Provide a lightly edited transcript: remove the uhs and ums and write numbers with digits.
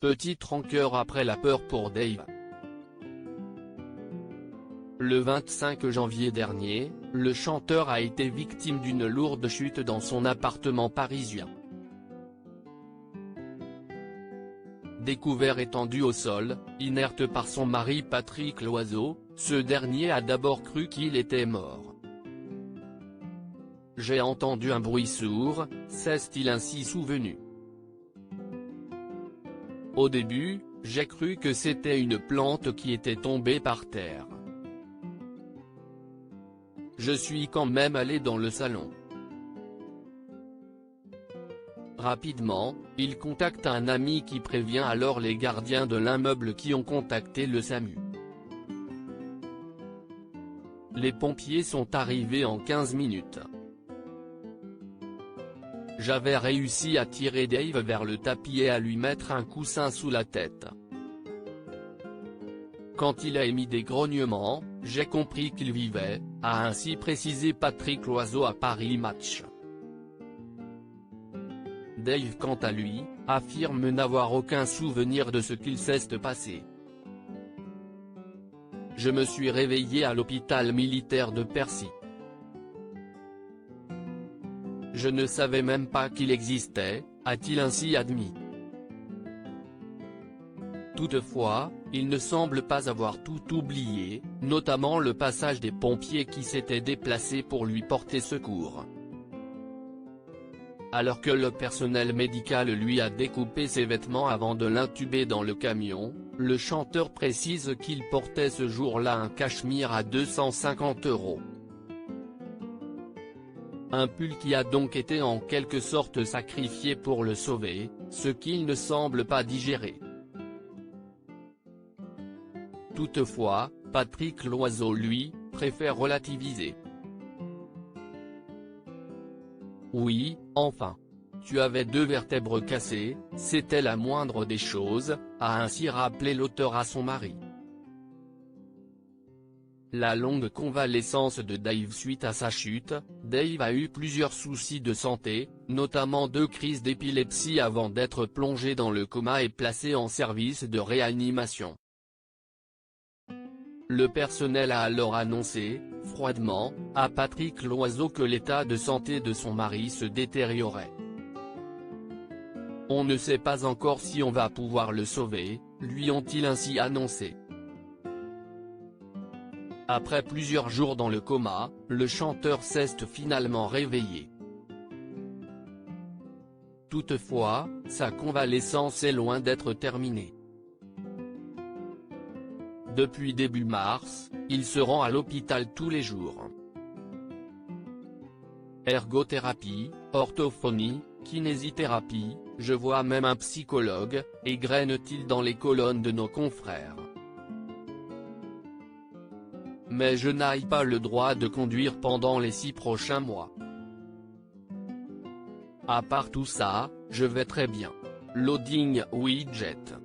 petite rancœur après la peur pour Dave. Le 25 janvier dernier, le chanteur a été victime d'une lourde chute dans son appartement parisien. Découvert étendu au sol, inerte par son mari Patrick Loiseau, ce dernier a d'abord cru qu'il était mort. « J'ai entendu un bruit sourd », s'est-il ainsi souvenu. Au début, j'ai cru que c'était une plante qui était tombée par terre. Je suis quand même allé dans le salon. Rapidement, il contacte un ami qui prévient alors les gardiens de l'immeuble qui ont contacté le SAMU. Les pompiers sont arrivés en 15 minutes. J'avais réussi à tirer Dave vers le tapis et à lui mettre un coussin sous la tête. Quand il a émis des grognements, j'ai compris qu'il vivait, a ainsi précisé Patrick Loiseau à Paris Match. Dave quant à lui, affirme n'avoir aucun souvenir de ce qu'il s'est passé. Je me suis réveillé à l'hôpital militaire de Percy. Je ne savais même pas qu'il existait, a-t-il ainsi admis. Toutefois, il ne semble pas avoir tout oublié, notamment le passage des pompiers qui s'étaient déplacés pour lui porter secours. Alors que le personnel médical lui a découpé ses vêtements avant de l'intuber dans le camion, le chanteur précise qu'il portait ce jour-là un cachemire à 250 €. Un pull qui a donc été en quelque sorte sacrifié pour le sauver, ce qu'il ne semble pas digérer. Toutefois, Patrick Loiseau lui, préfère relativiser. Oui, enfin. Tu avais 2 vertèbres cassées, c'était la moindre des choses, a ainsi rappelé l'auteur à son mari. La longue convalescence de Dave suite à sa chute, Dave a eu plusieurs soucis de santé, notamment 2 crises d'épilepsie avant d'être plongé dans le coma et placé en service de réanimation. Le personnel a alors annoncé, froidement, à Patrick Loiseau que l'état de santé de son mari se détériorait. On ne sait pas encore si on va pouvoir le sauver, lui ont-ils ainsi annoncé. Après plusieurs jours dans le coma, le chanteur s'est finalement réveillé. Toutefois, sa convalescence est loin d'être terminée. Depuis début mars, il se rend à l'hôpital tous les jours. Ergothérapie, orthophonie, kinésithérapie, je vois même un psychologue, égrène-t-il dans les colonnes de nos confrères. Mais je n'ai pas le droit de conduire pendant les 6 prochains mois. À part tout ça, je vais très bien. Loading widget.